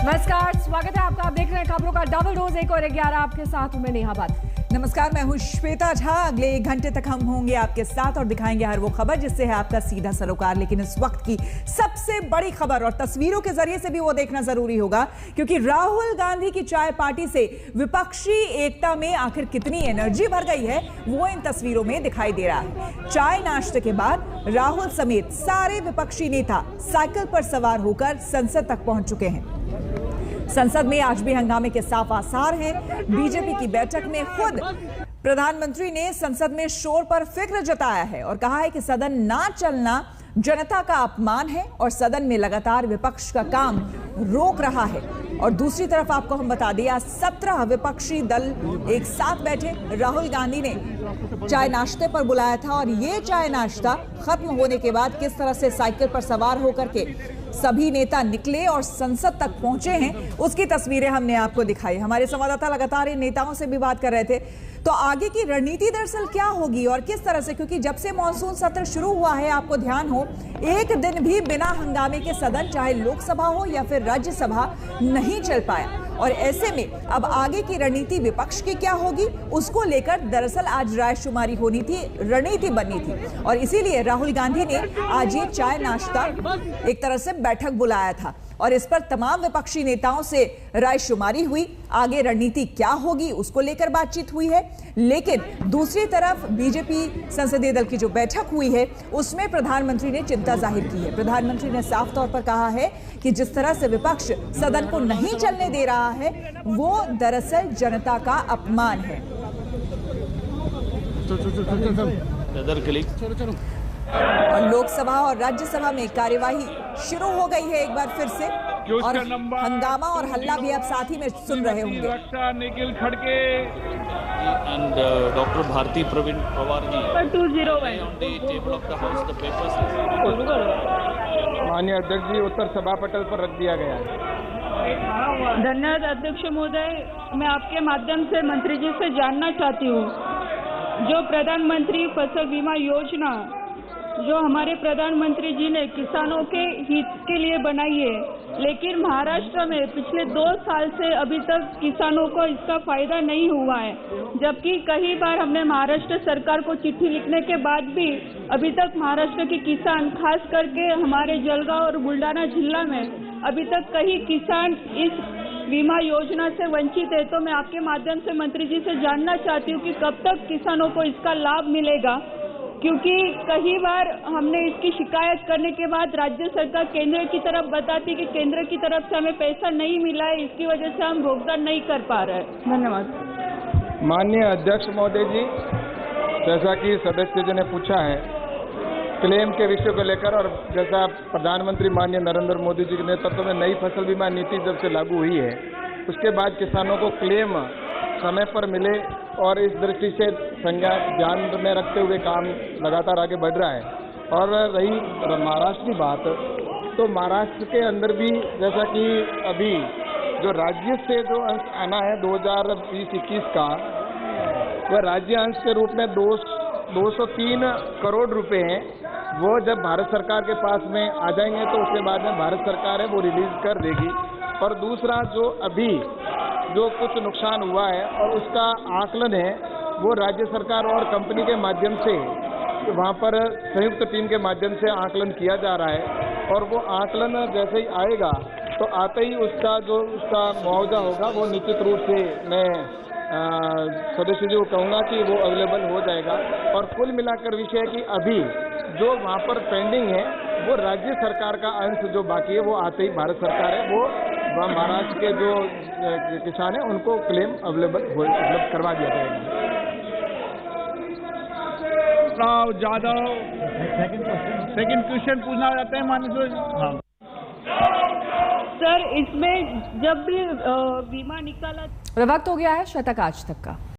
नमस्कार, स्वागत है आपका। आप देख रहे हैं खबरों का डबल डोज 1 और 11। आपके साथ हूं मैं नेहा भट्ट। नमस्कार, मैं हूं श्वेता झा। अगले 1 घंटे तक हम होंगे आपके साथ और दिखाएंगे हर वो खबर जिससे है आपका सीधा सरोकार। लेकिन इस वक्त की सबसे बड़ी खबर, और तस्वीरों के जरिए से भी वो देखना जरूरी होगा, क्योंकि राहुल गांधी की चाय पार्टी से विपक्षी एकता में आखिर कितनी एनर्जी भर गई है वो इन तस्वीरों में दिखाई दे रहा है। चाय नाश्ते के बाद राहुल समेत सारे विपक्षी नेता साइकिल पर सवार होकर संसद तक पहुंच चुके हैं। संसद में आज भी हंगामे के साफ आसार हैं। बीजेपी की बैठक में खुद प्रधानमंत्री ने संसद में शोर पर फिक्र जताया है और कहा है कि सदन ना चलना जनता का अपमान है और सदन में लगातार विपक्ष का काम रोक रहा है। और दूसरी तरफ आपको हम बता दें, आज 17 विपक्षी दल एक साथ बैठे। राहुल गांधी ने चाय नाश्ते पर बुलाया था और ये चाय नाश्ता खत्म होने के बाद किस तरह से साइकिल पर सवार होकर के सभी नेता निकले और संसद तक पहुंचे हैं, उसकी तस्वीरें हमने आपको दिखाई। हमारे संवाददाता लगातार इन नेताओं से भी बात कर रहे थे। तो आगे की रणनीति दरअसल क्या होगी और किस तरह से, क्योंकि जब से मॉनसून सत्र शुरू हुआ है, आपको ध्यान हो, एक दिन भी बिना हंगामे के सदन, चाहे लोकसभा हो या फिर राज्यसभा, नहीं चल पाया। और ऐसे में अब आगे की रणनीति विपक्ष की क्या होगी, उसको लेकर दरअसल आज रायशुमारी होनी थी, रणनीति बननी थी। और इसीलिए राहुल गांधी ने आज ये चाय नाश्ता एक तरह से बैठक बुलाया था और इस पर तमाम विपक्षी नेताओं से रायशुमारी हुई। आगे रणनीति क्या होगी उसको लेकर बातचीत हुई है। लेकिन दूसरी तरफ बीजेपी संसदीय दल की जो बैठक हुई है उसमें प्रधानमंत्री ने चिंता जाहिर की है। प्रधानमंत्री ने साफ तौर पर कहा है कि जिस तरह से विपक्ष सदन को नहीं चलने दे रहा है वो दरअसल जनता का अपमान है। और लोकसभा और राज्यसभा में कार्यवाही शुरू हो गई है एक बार फिर से, और हंगामा और हल्ला भी आप साथ ही में सुन रहे होंगे। Nikhil Khadke and doctor Bharati Pravin Pawar ji 201 on the table of the house the papers. माननीय अध्यक्ष जी, उत्तर सभा पटल पर रख दिया गया है। धन्यवाद अध्यक्ष महोदय। मैं आपके माध्यम से मंत्री जी से जानना चाहती हूँ, जो प्रधानमंत्री फसल बीमा योजना जो हमारे प्रधानमंत्री जी ने किसानों के हित के लिए बनाई है, लेकिन महाराष्ट्र में पिछले 2 साल से अभी तक किसानों को इसका फायदा नहीं हुआ है। जबकि कई बार हमने महाराष्ट्र सरकार को चिट्ठी लिखने के बाद भी अभी तक महाराष्ट्र के किसान, खास करके हमारे जलगांव और बुल्डाना जिला में अभी तक कई किसान इस बीमा योजना से वंचित है। तो मैं आपके माध्यम से मंत्री जी से जानना चाहती हूँ कि कब तक किसानों को इसका लाभ मिलेगा, क्योंकि कई बार हमने इसकी शिकायत करने के बाद राज्य सरकार केंद्र की तरफ बताती कि केंद्र की तरफ से हमें पैसा नहीं मिला है, इसकी वजह से हम भुगतान नहीं कर पा रहे हैं। धन्यवाद। माननीय अध्यक्ष महोदय जी, जैसा कि सदस्य जी ने पूछा है क्लेम के विषय को लेकर, और जैसा प्रधानमंत्री माननीय नरेंद्र मोदी जी के नेतृत्व में नई फसल बीमा नीति जब से लागू हुई है, उसके बाद किसानों को क्लेम समय पर मिले, और इस दृष्टि से संज्ञा ध्यान में रखते हुए काम लगातार आगे बढ़ रहा है। और रही महाराष्ट्र की बात, तो महाराष्ट्र के अंदर भी जैसा कि अभी जो राज्य से जो अंश आना है 2020-21 का, वह राज्य अंश के रूप में 203 करोड़ रुपए हैं। वो जब भारत सरकार के पास में आ जाएंगे तो उसके बाद में भारत सरकार है वो रिलीज कर देगी। और दूसरा जो अभी जो कुछ नुकसान हुआ है और उसका आकलन है वो राज्य सरकार और कंपनी के माध्यम से वहाँ पर संयुक्त टीम के माध्यम से आकलन किया जा रहा है। और वो आकलन जैसे ही आएगा तो आते ही उसका मुआवजा होगा वो निश्चित रूप से मैं सदस्य जी को कहूँगा कि वो अवेलेबल हो जाएगा। और कुल मिलाकर विषय है कि अभी जो वहाँ पर पेंडिंग है वो राज्य सरकार का अंश जो बाकी है वो आते ही भारत सरकार है वो महाराष्ट्र के जो किसान हैं उनको क्लेम उपलब्ध करवा दिया जाएगा। राव जाधव सेकंड क्वेश्चन पूछना चाहते हैं माननीय सर, इसमें जब भी बीमा निकाला वक्त हो गया है शतक आज तक का।